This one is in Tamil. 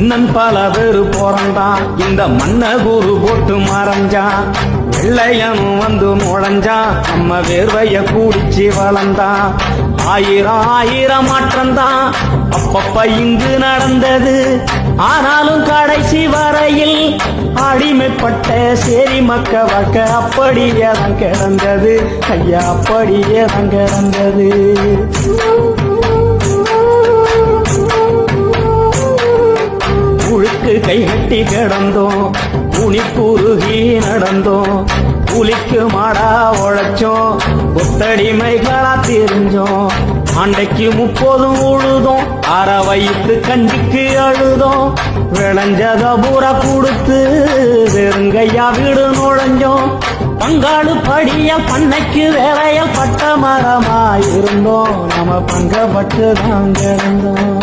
மன்னன் பல பேரு போறந்தான், இந்த மன்ன குரு போட்டு மறைஞ்சான். வெள்ளையனும் வந்து நுழைஞ்சான், நம்ம வேர்வைய கூடிச்சு வளர்ந்தான். ஆயிரம் ஆயிரம் மாற்றம்தான் அப்பப்ப இங்கு நடந்தது. ஆனாலும் கடைசி வரையில் அடிமைப்பட்ட சேரி மக்க வக்க அப்படியே தான் கிடந்தது. ஐயா அப்படியே தான் கிடந்தது. உழுக்கு கைகட்டி கிடந்தோம், குனிக்குருகி நடந்தோம். புலிக்கு மாடா உழைச்சோம், ஒத்தடிமைகளா தெரிஞ்சோம். ஆண்டைக்கு 30 உழுதோம், அரை வயிற்று கஞ்சிக்கு அழுதோம். விளைஞ்சத பூரா கொடுத்து வெறுங்கையா வீடு நுழைஞ்சோம். பங்காளு படிய பண்ணைக்கு வேலையில் பட்ட மரமாயிருந்தோம். நம்ம பங்கப்பட்டு தான் கிடந்தோம்.